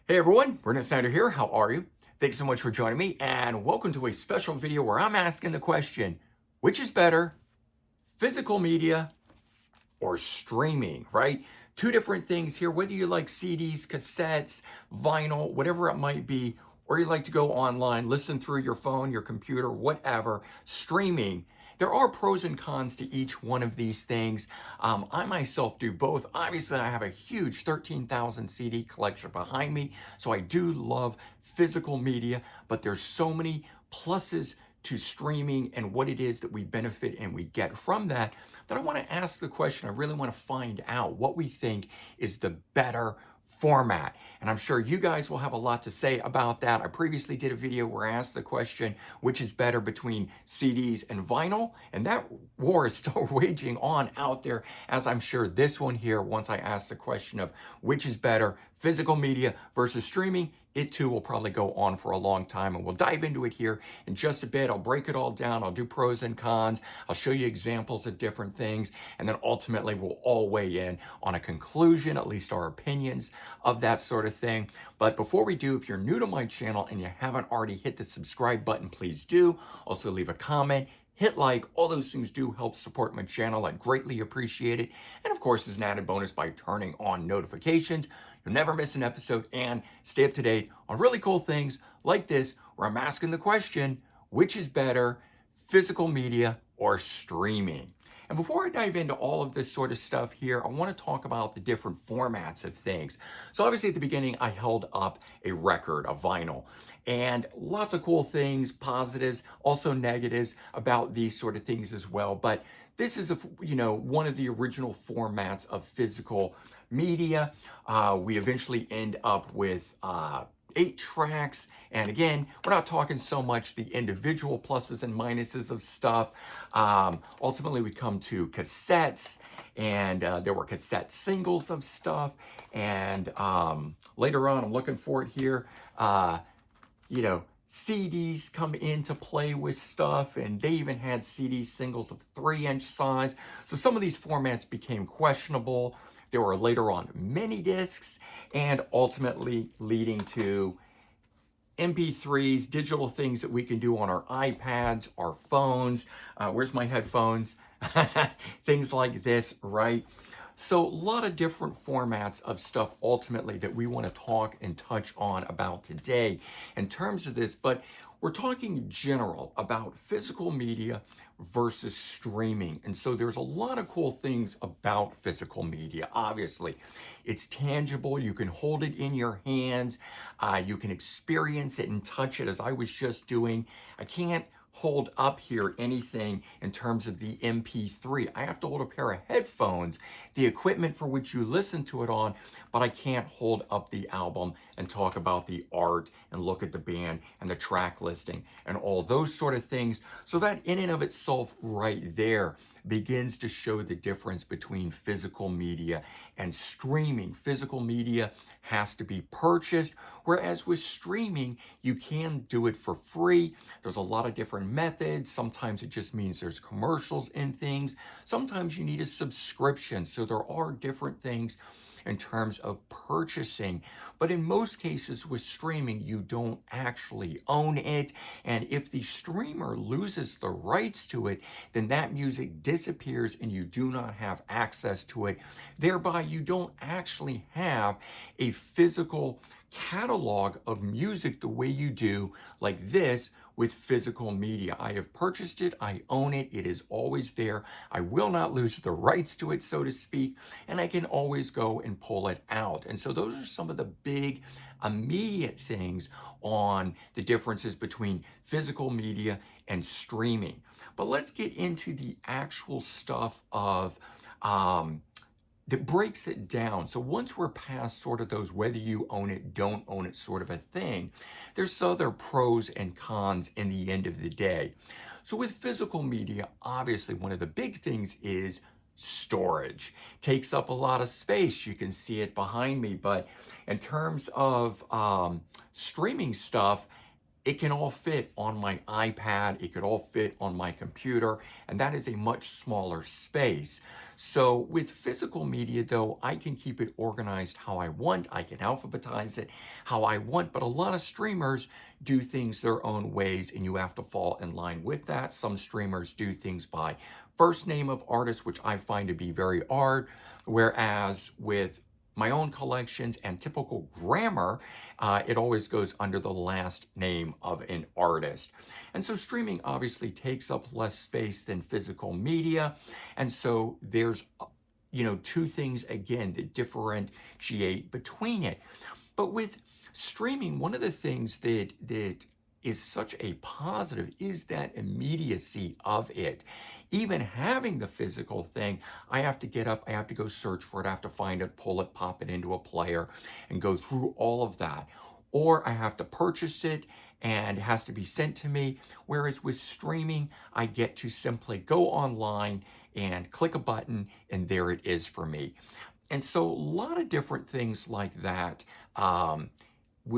Hey everyone, Brendan Snyder here. How are you? Thanks so much for joining me and welcome to a special video where I'm asking the question, which is better, physical media or streaming, right? Two different things here, whether you like CDs, cassettes, vinyl, whatever it might be, or you like to go online, listen through your phone, your computer, whatever, streaming. There are pros and cons to each one of these things. I myself do both. Obviously, I have a huge 13,000 CD collection behind me, so I do love physical media, but there's so many pluses to streaming and what it is that we benefit and we get from that, that I want to ask the question. I really want to find out what we think is the better format. And I'm sure you guys will have a lot to say about that. I previously did a video where I asked the question, which is better between CDs and vinyl? And that war is still waging on out there, as I'm sure this one here, once I ask the question of which is better, physical media versus streaming, it too will probably go on for a long time, and we'll dive into it here in just a bit. I'll break it all down. I'll do pros and cons. I'll show you examples of different things, and then ultimately we'll all weigh in on a conclusion, at least our opinions of that sort of thing. But before we do, if you're new to my channel and you haven't already hit the subscribe button, please do. Also leave a comment, hit like, all those things do help support my channel. I greatly appreciate it. And of course, as an added bonus, by turning on notifications, you'll never miss an episode and stay up to date on really cool things like this, where I'm asking the question, which is better, physical media or streaming? And before I dive into all of this sort of stuff here, I want to talk about the different formats of things. So obviously at the beginning, I held up a record, a vinyl, and lots of cool things, positives, also negatives about these sort of things as well. But this is, one of the original formats of physical media. We eventually end up with 8 tracks. And again, we're not talking so much the individual pluses and minuses of stuff. Ultimately, we come to cassettes, and there were cassette singles of stuff. And later on, I'm looking for it here, CDs come into play with stuff, and they even had CD singles of 3-inch size. So some of these formats became questionable. There were later on mini discs, and ultimately leading to MP3s, digital things that we can do on our iPads, our phones. Where's my headphones? Things like this, right? So a lot of different formats of stuff ultimately that we want to talk and touch on about today in terms of this, but we're talking general about physical media versus streaming. And so there's a lot of cool things about physical media. Obviously, it's tangible. You can hold it in your hands. You can experience it and touch it, as I was just doing. I can't hold up here anything in terms of the MP3. I have to hold a pair of headphones, the equipment for which you listen to it on, but I can't hold up the album and talk about the art and look at the band and the track listing and all those sort of things. So that in and of itself right there begins to show the difference between physical media and streaming. Physical media has to be purchased, whereas with streaming, you can do it for free. There's a lot of different methods. Sometimes it just means there's commercials in things. Sometimes you need a subscription. So there are different things in terms of purchasing. But in most cases with streaming, you don't actually own it. And if the streamer loses the rights to it, then that music disappears and you do not have access to it. Thereby, you don't actually have a physical catalog of music the way you do like this with physical media. I have purchased it, I own it, it is always there. I will not lose the rights to it, so to speak, and I can always go and pull it out. And so those are some of the big immediate things on the differences between physical media and streaming. But let's get into the actual stuff of that breaks it down. So once we're past sort of those whether you own it, don't own it sort of a thing, there's other pros and cons in the end of the day. So with physical media, obviously one of the big things is storage. Takes up a lot of space. You can see it behind me, but in terms of streaming stuff, it can all fit on my iPad, it could all fit on my computer, and that is a much smaller space. So with physical media though, I can keep it organized how I want, I can alphabetize it how I want, but a lot of streamers do things their own ways and you have to fall in line with that. Some streamers do things by first name of artist, which I find to be very odd, whereas with my own collections and typical grammar, it always goes under the last name of an artist. And so streaming obviously takes up less space than physical media. And so there's, two things again that differentiate between it. But with streaming, one of the things that is such a positive is that immediacy of it. Even having the physical thing, I have to get up, I have to go search for it, I have to find it, pull it, pop it into a player, and go through all of that. Or I have to purchase it and it has to be sent to me. Whereas with streaming, I get to simply go online and click a button, and there it is for me. And so a lot of different things like that.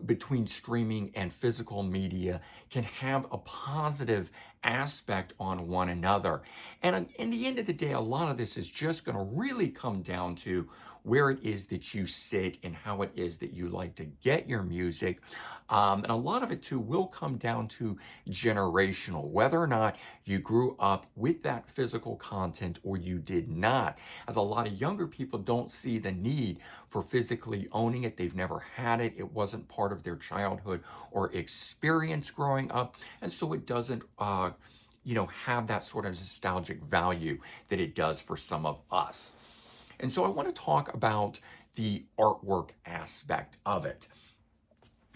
Between streaming and physical media can have a positive aspect on one another. And in the end of the day, a lot of this is just going to really come down to where it is that you sit and how it is that you like to get your music. And a lot of it too will come down to generational, whether or not you grew up with that physical content or you did not. As a lot of younger people don't see the need for physically owning it. They've never had it. It wasn't part of their childhood or experience growing up. And so it doesn't, have that sort of nostalgic value that it does for some of us. And so I want to talk about the artwork aspect of it.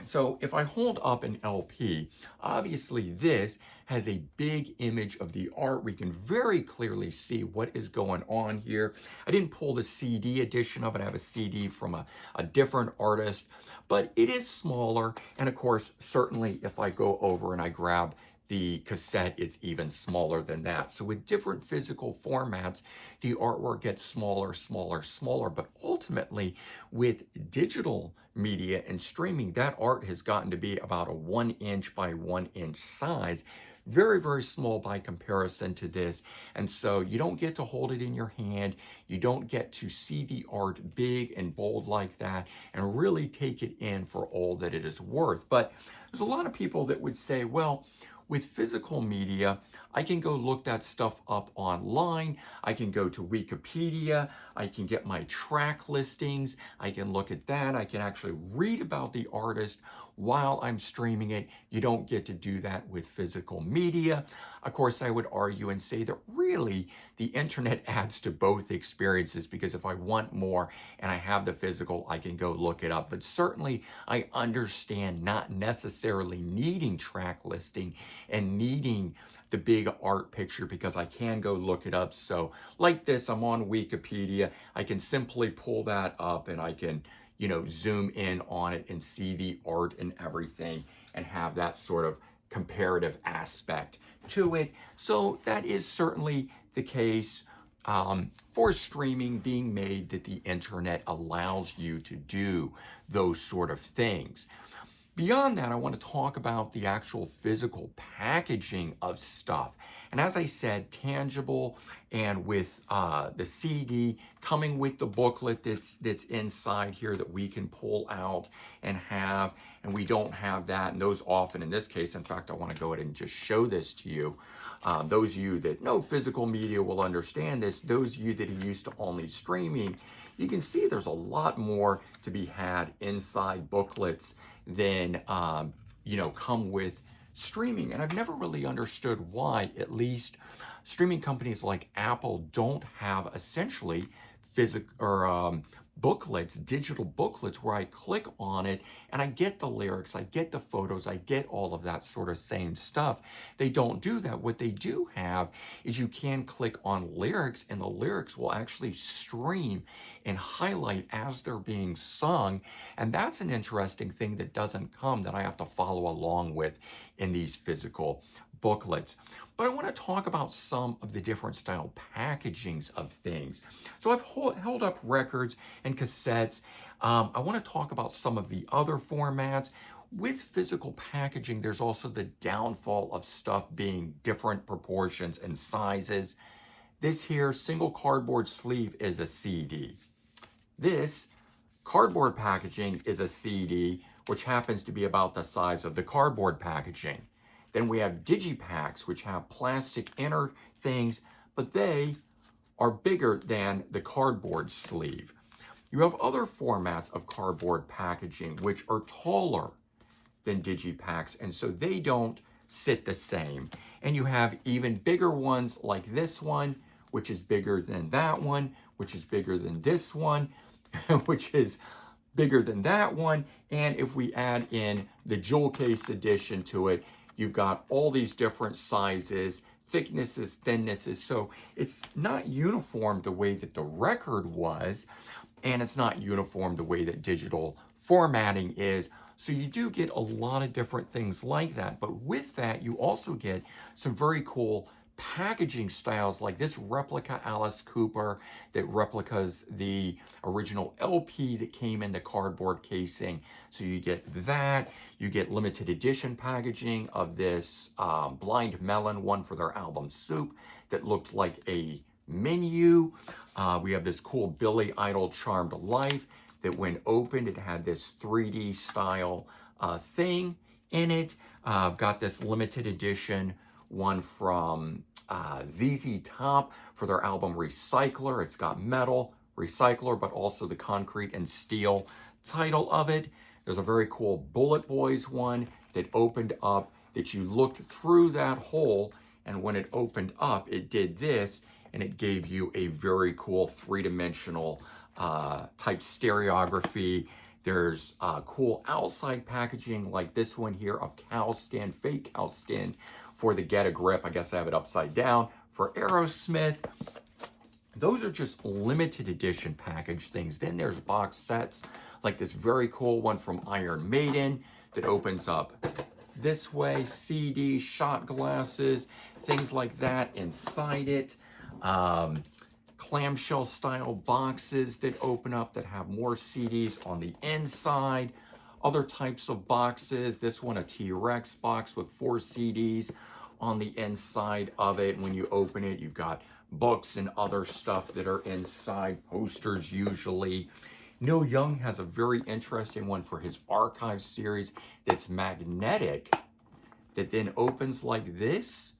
So if I hold up an LP, obviously this has a big image of the art. We can very clearly see what is going on here. I didn't pull the CD edition of it. I have a CD from a different artist, but it is smaller. And of course, certainly if I go over and I grab the cassette, it's even smaller than that. So with different physical formats, the artwork gets smaller, smaller, smaller. But ultimately, with digital media and streaming, that art has gotten to be about a 1 inch by 1 inch size. Very, very small by comparison to this. And so you don't get to hold it in your hand. You don't get to see the art big and bold like that and really take it in for all that it is worth. But there's a lot of people that would say, well, with physical media, I can go look that stuff up online. I can go to Wikipedia. I can get my track listings. I can look at that. I can actually read about the artist while I'm streaming it. You don't get to do that with physical media. Of course, I would argue and say that really the internet adds to both experiences, because if I want more and I have the physical, I can go look it up. But certainly I understand not necessarily needing track listing and needing the big art picture, because I can go look it up. So like this, I'm on Wikipedia. I can simply pull that up and I can, zoom in on it and see the art and everything and have that sort of comparative aspect to it. So that is certainly the case for streaming being made, that the internet allows you to do those sort of things. Beyond that, I want to talk about the actual physical packaging of stuff. And as I said, tangible, and with the CD coming with the booklet that's inside here that we can pull out and have, and we don't have that. And those often, in this case, in fact, I want to go ahead and just show this to you. Those of you that know physical media will understand this. Those of you that are used to only streaming, you can see there's a lot more to be had inside booklets than come with streaming. And I've never really understood why, at least streaming companies like Apple don't have essentially booklets, digital booklets, where I click on it and I get the lyrics, I get the photos, I get all of that sort of same stuff. They don't do that. What they do have is you can click on lyrics, and the lyrics will actually stream and highlight as they're being sung. And that's an interesting thing that doesn't come, that I have to follow along with in these physical booklets. But I want to talk about some of the different style packagings of things. So I've held up records and cassettes. I want to talk about some of the other formats. With physical packaging, there's also the downfall of stuff being different proportions and sizes. This here single cardboard sleeve is a CD. This cardboard packaging is a CD, which happens to be about the size of the cardboard packaging. Then we have digipacks, which have plastic inner things, but they are bigger than the cardboard sleeve. You have other formats of cardboard packaging, which are taller than digipacks, and so they don't sit the same. And you have even bigger ones like this one, which is bigger than that one, which is bigger than this one, which is bigger than that one. And if we add in the jewel case edition to it, you've got all these different sizes, thicknesses, thinnesses. So it's not uniform the way that the record was, and it's not uniform the way that digital formatting is. So you do get a lot of different things like that. But with that, you also get some very cool packaging styles like this replica Alice Cooper that replicas the original LP that came in the cardboard casing. So you get that. You get limited edition packaging of this Blind Melon one for their album Soup that looked like a menu. We have this cool Billy Idol Charmed Life that when opened, it had this 3D style thing in it. I've got this limited edition one from ZZ Top for their album Recycler. It's got metal, recycler, but also the concrete and steel title of it. There's a very cool Bullet Boys one that opened up that you looked through that hole, and when it opened up, it did this, and it gave you a very cool three-dimensional type stereography. There's cool outside packaging like this one here of cow skin, fake cow skin for the Get a Grip. I guess I have it upside down for Aerosmith. Those are just limited edition package things. Then there's box sets like this very cool one from Iron Maiden that opens up this way, CDs, shot glasses, things like that inside it. Clamshell style boxes that open up that have more CDs on the inside. Other types of boxes. This one, a T-Rex box with 4 CDs on the inside of it. When you open it, you've got books and other stuff that are inside, posters usually. Neil Young has a very interesting one for his archive series that's magnetic, that then opens like this,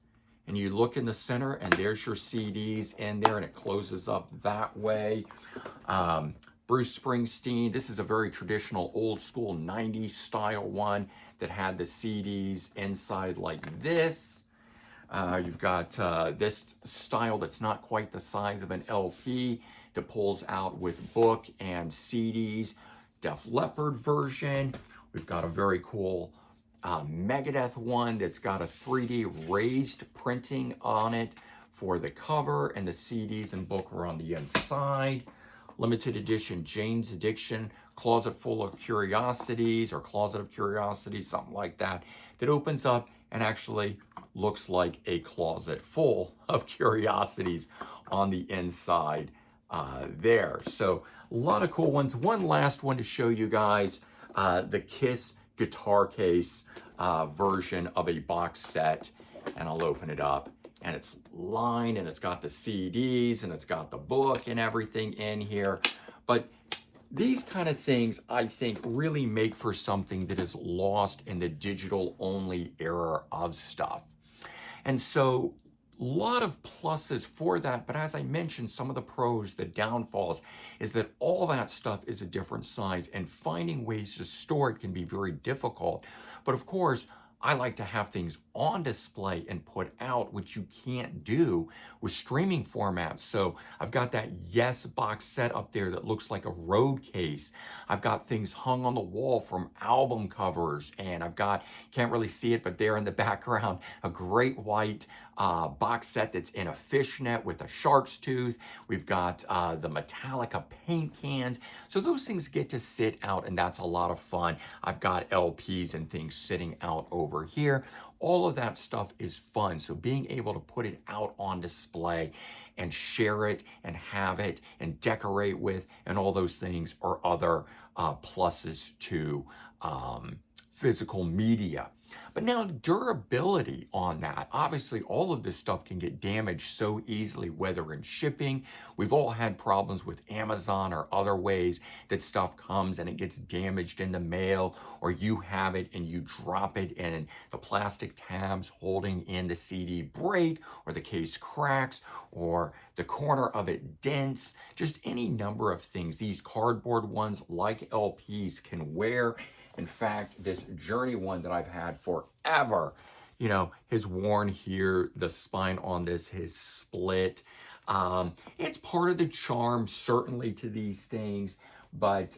and you look in the center and there's your CDs in there, and it closes up that way. Bruce Springsteen, this is a very traditional old school 90s style one that had the CDs inside like this. You've got this style that's not quite the size of an LP that pulls out with book and CDs. Def Leppard version. We've got a very cool Megadeth one that's got a 3D raised printing on it for the cover, and the CDs and book are on the inside. Limited edition Jane's Addiction, Closet Full of Curiosities, or Closet of Curiosities, something like that, that opens up and actually looks like a closet full of curiosities on the inside there. So a lot of cool ones. One last one to show you guys, the Kiss guitar case version of a box set, and I'll open it up, and it's lined, and it's got the CDs, and it's got the book and everything in here. But these kind of things, I think, really make for something that is lost in the digital only era of stuff. And so a lot of pluses for that, but as I mentioned, some of the pros, the downfalls, is that all that stuff is a different size, and finding ways to store it can be very difficult. But of course, I like to have things on display and put out, which you can't do with streaming formats. So I've got that Yes box set up there that looks like a road case. I've got things hung on the wall from album covers, and I've got, can't really see it, but there in the background, a great white box set that's in a fishnet with a shark's tooth. We've got the Metallica paint cans. So those things get to sit out, and that's a lot of fun. I've got LPs and things sitting out over here. All of that stuff is fun. So being able to put it out on display and share it and have it and decorate with and all those things are other pluses to physical media. But now durability on that, obviously all of this stuff can get damaged so easily, whether in shipping. We've all had problems with Amazon or other ways that stuff comes and it gets damaged in the mail, or you have it and you drop it and the plastic tabs holding in the CD break, or the case cracks, or the corner of it dents, just any number of things. These cardboard ones like LPs can wear. In fact, this Journey one that I've had forever, has worn here. The spine on this has split. It's part of the charm, certainly, to these things, but,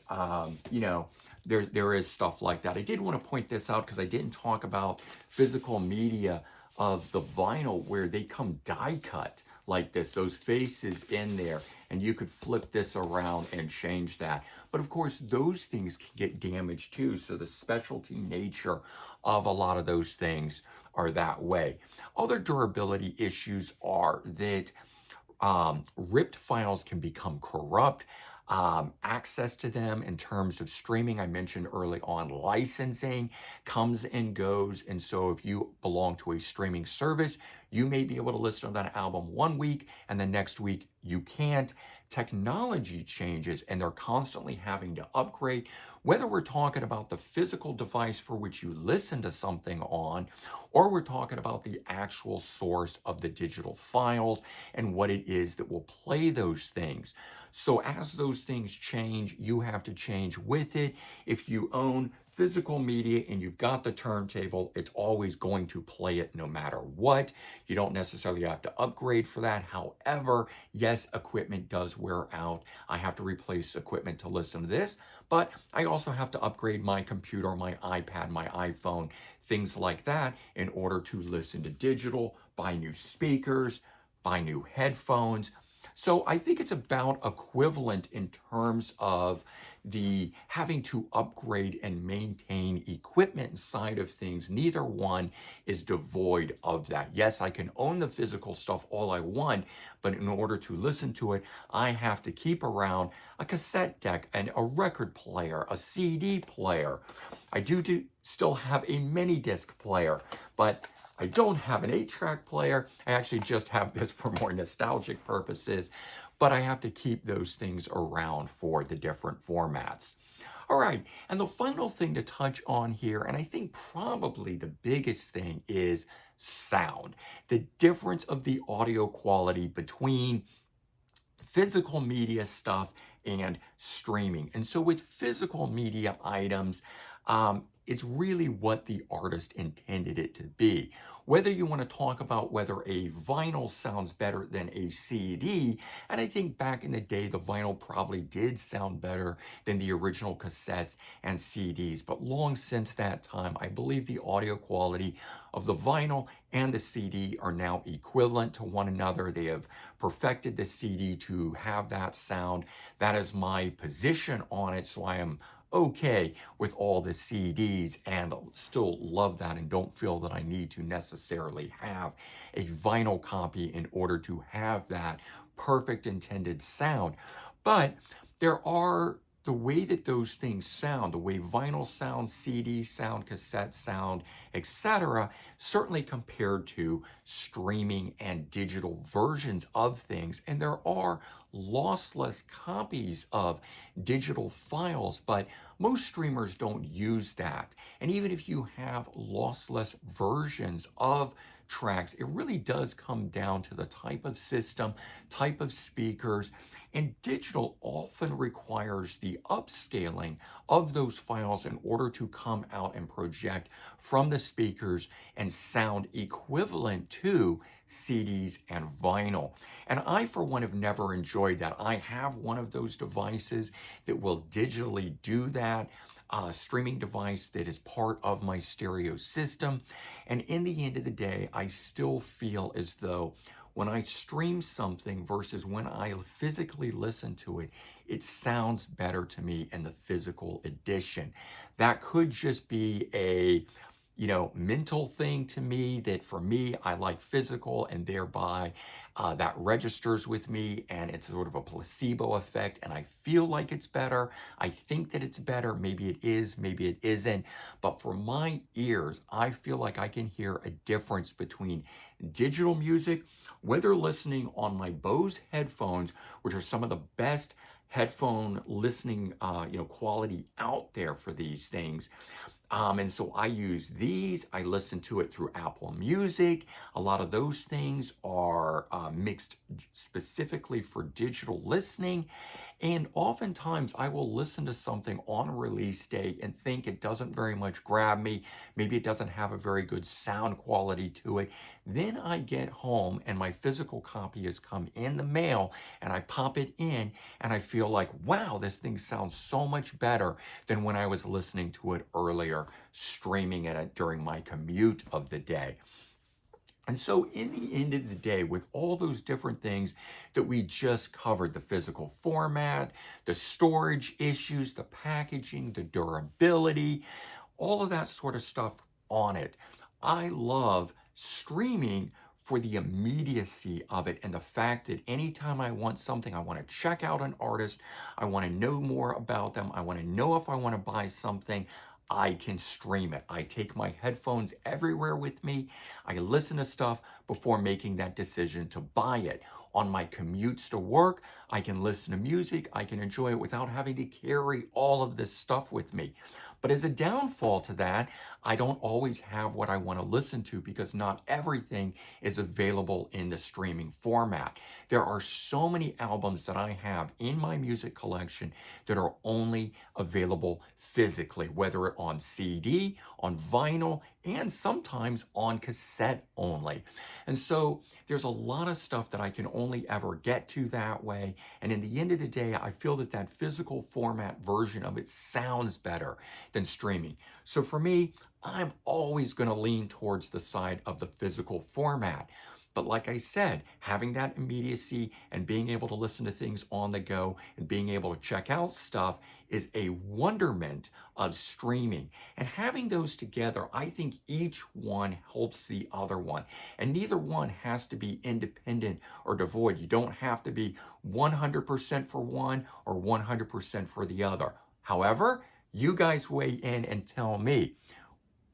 there is stuff like that. I did want to point this out because I didn't talk about physical media of the vinyl where they come die cut like this, those faces in there, and you could flip this around and change that. But of course, those things can get damaged too, so the specialty nature of a lot of those things are that way. Other durability issues are that ripped files can become corrupt. Access to them in terms of streaming, I mentioned early on, licensing comes and goes. And so if you belong to a streaming service, you may be able to listen to that album one week and the next week you can't. Technology changes and they're constantly having to upgrade, whether we're talking about the physical device for which you listen to something on, or we're talking about the actual source of the digital files and what it is that will play those things. So as those things change, you have to change with it. If you own physical media and you've got the turntable, it's always going to play it no matter what. You don't necessarily have to upgrade for that. However, yes, equipment does wear out. I have to replace equipment to listen to this, but I also have to upgrade my computer, my iPad, my iPhone, things like that in order to listen to digital, buy new speakers, buy new headphones. So I think it's about equivalent in terms of the having to upgrade and maintain equipment side of things. Neither one is devoid of that. Yes, I can own the physical stuff all I want, but in order to listen to it, I have to keep around a cassette deck and a record player, a CD player. I do still have a mini disc player, but I don't have an 8-track player. I actually just have this for more nostalgic purposes, but I have to keep those things around for the different formats. All right, and the final thing to touch on here, and I think probably the biggest thing, is sound. The difference of the audio quality between physical media stuff and streaming. And so with physical media items, it's really what the artist intended it to be. Whether you want to talk about whether a vinyl sounds better than a CD, and I think back in the day, the vinyl probably did sound better than the original cassettes and CDs, but long since that time, I believe the audio quality of the vinyl and the CD are now equivalent to one another. They have perfected the CD to have that sound. That is my position on it, so I am okay with all the CDs and still love that and don't feel that I need to necessarily have a vinyl copy in order to have that perfect intended sound. But there are the way that those things sound, the way vinyl sound, CD sound, cassette sound, etc., certainly compared to streaming and digital versions of things. And there are lossless copies of digital files, but most streamers don't use that. And even if you have lossless versions of tracks, it really does come down to the type of system, type of speakers, and digital often requires the upscaling of those files in order to come out and project from the speakers and sound equivalent to CDs and vinyl. And I, for one, have never enjoyed that. I have one of those devices that will digitally do that, a streaming device that is part of my stereo system. And in the end of the day, I still feel as though when I stream something versus when I physically listen to it, it sounds better to me in the physical edition. That could just be a mental thing to me that for me, I like physical, and thereby that registers with me, and it's sort of a placebo effect, and I feel like it's better. I think that it's better. Maybe it is, maybe it isn't. But for my ears, I feel like I can hear a difference between digital music, whether listening on my Bose headphones, which are some of the best headphone listening quality out there for these things. And so I use these. I listen to it through Apple Music. A lot of those things are mixed specifically for digital listening. And oftentimes I will listen to something on a release day and think it doesn't very much grab me. Maybe it doesn't have a very good sound quality to it. Then I get home and my physical copy has come in the mail and I pop it in and I feel like, wow, this thing sounds so much better than when I was listening to it earlier, streaming it during my commute of the day. And so, in the end of the day, with all those different things that we just covered, the physical format, the storage issues, the packaging, the durability, all of that sort of stuff on it, I love streaming for the immediacy of it and the fact that anytime I want something, I want to check out an artist, I want to know more about them, I want to know if I want to buy something, I can stream it. I take my headphones everywhere with me. I listen to stuff before making that decision to buy it. On my commutes to work, I can listen to music. I can enjoy it without having to carry all of this stuff with me. But as a downfall to that, I don't always have what I want to listen to because not everything is available in the streaming format. There are so many albums that I have in my music collection that are only available physically, whether it on CD, on vinyl, and sometimes on cassette only. And so there's a lot of stuff that I can only ever get to that way. And in the end of the day, I feel that that physical format version of it sounds better than streaming. So for me, I'm always going to lean towards the side of the physical format. But like I said, having that immediacy and being able to listen to things on the go and being able to check out stuff is a wonderment of streaming. And having those together, I think each one helps the other one. And neither one has to be independent or devoid. You don't have to be 100% for one or 100% for the other. However, you guys weigh in and tell me,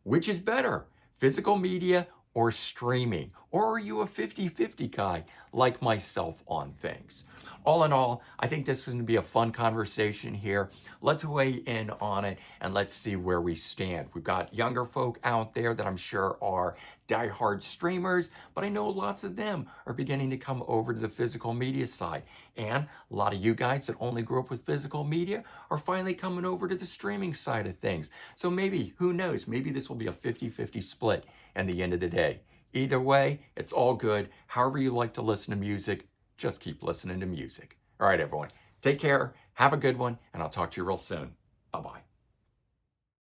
which is better, physical media or streaming? Or are you a 50-50 guy like myself on things? All in all, I think this is going to be a fun conversation here. Let's weigh in on it and let's see where we stand. We've got younger folk out there that I'm sure are diehard streamers, but I know lots of them are beginning to come over to the physical media side. And a lot of you guys that only grew up with physical media are finally coming over to the streaming side of things. So maybe, who knows, maybe this will be a 50-50 split at the end of the day. Either way, it's all good. However you like to listen to music, just keep listening to music. All right, everyone. Take care. Have a good one, and I'll talk to you real soon. Bye-bye.